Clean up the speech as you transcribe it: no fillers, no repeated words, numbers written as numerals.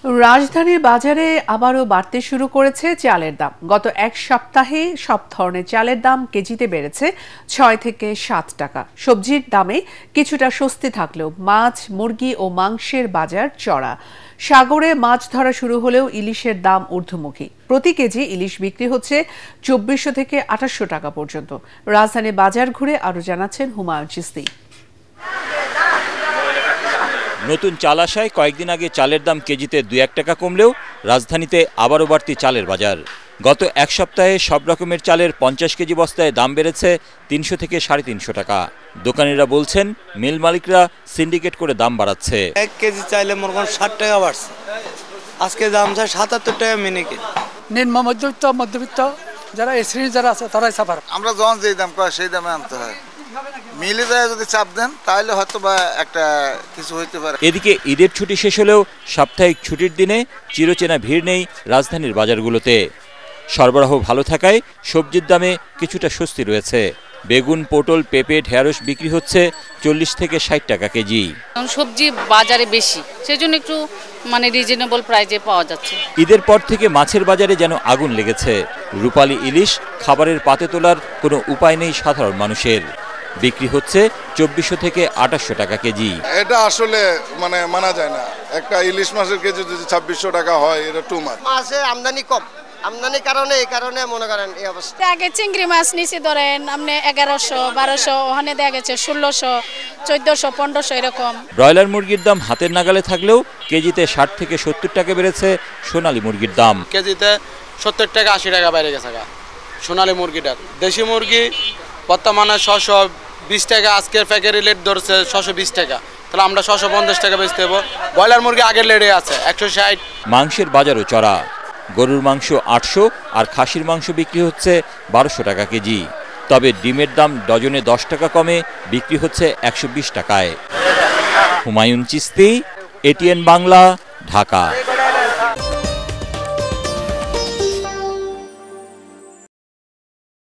রাজধানীর বাজারে আবারও বাড়তে শুরু করেছে চালের দাম। গত এক সপ্তাহে সব ধরনের চালের দাম কেজিতে বেড়েছে ৬ থেকে ৭ টাকা। সবজির দামে কিছুটা স্বস্তি থাকলেও মাছ, মুরগি ও মাংসের বাজার চড়া। সাগরে মাছ ধরা শুরু হলেও ইলিশের দাম ঊর্ধ্বমুখী। প্রতি কেজি ইলিশ বিক্রি হচ্ছে ২৪০০ থেকে ২৮০০ টাকা পর্যন্ত। রাজধানীর বাজার ঘুরে আরও জানাচ্ছেন হুমায়ুন চিস্তি। নতুন চাল আসায় কয়েকদিন আগে চালের দাম কেজিতে ২-১ টাকা কমলেও রাজধানীতে আবারও বাড়তি চালের বাজার। গত এক সপ্তাহে সব রকমের চালের ৫০ কেজি বস্তায় দাম বেড়েছে ৩০০ থেকে ৩৫০ টাকা। দোকানিরা বলছেন মিল মালিকরা সিন্ডিকেট করে দাম বাড়াচ্ছে। ১ কেজি চাইলে মনে করেন ৬০ টাকা বাড়ছে, আজকে দাম চাই ৭৭ টাকা মিনি কেজি। নিম্ন মধ্যবিত্ত যারা এই শ্রেণীর যারা আছে তারাই সাফার। আমরা যখন যেই দাম কয় সেই দামে আনতে হয়। মিলে যায় যদি চাপ দেন তাহলে হয়তো বা একটা কিছু হইতে পারে। এদিকে ঈদের ছুটি শেষ হলেও সাপ্তাহিক ছুটির দিনে চিরচেনা ভিড় নেই রাজধানীর বাজারগুলোতে। সরবরাহ ভালো থাকায় সবজির দামে কিছুটা স্বস্তি রয়েছে। বেগুন, পটল, পেঁপে, ঢেঁড়স বিক্রি হচ্ছে ৪০ থেকে ৬০ টাকা কেজি। সবজি বাজারে বেশি, সেজন্য একটু রিজনেবল প্রাইসে পাওয়া যাচ্ছে। ঈদের পর থেকে মাছের বাজারে যেন আগুন লেগেছে। রূপালী ইলিশ খাবারের পাতে তোলার কোনো উপায় নেই সাধারণ মানুষের। বিক্রি হচ্ছে ২৪০০ থেকে ২৮০০ টাকা কেজি। এটা আসলে মানা যায় না। একটা ইলিশ মাছের কেজি যদি ২৬০০ টাকা হয়, এটা টু মাছ। মাছের আমদানি কম, আমদানির কারণে এই কারণে মনে করেন এই অবস্থা। আগে চিংড়ি মাছ নিচে ধরেন আপনি ১১০০, ১২০০, ওখানে দেখা গেছে ১৬০০, ১৪০০, ১৫০০ এরকম। ব্রয়লার মুরগির দাম হাতের নাগালে থাকলেও কেজিতে ৬০ থেকে ৭০ টাকা বেড়েছে সোনালী মুরগির দাম। কেজিতে ৭০ টাকা ৮০ টাকা বাইরে গেছে সোনালী মুরগিটার। দেশি মুরগি বর্তমানে ৬২০ টাকা, আজকের প্যাকেরি রেট ধরছে ৬২০ টাকা, তাহলে আমরা ৬৫০ টাকা বেচতে হবো। ব্রয়লার মুরগি আগের রেটে আছে ১৬০। মাংসের বাজারও চড়া। গরুর মাংস ৮০০ আর খাসির মাংস বিক্রি হচ্ছে ১২০০ টাকা কেজি। তবে ডিমের দাম ডজনে ১০ টাকা কমে বিক্রি হচ্ছে ১২০ টাকায়। হুমায়ুন চিস্তি, এটিএন বাংলা, ঢাকা।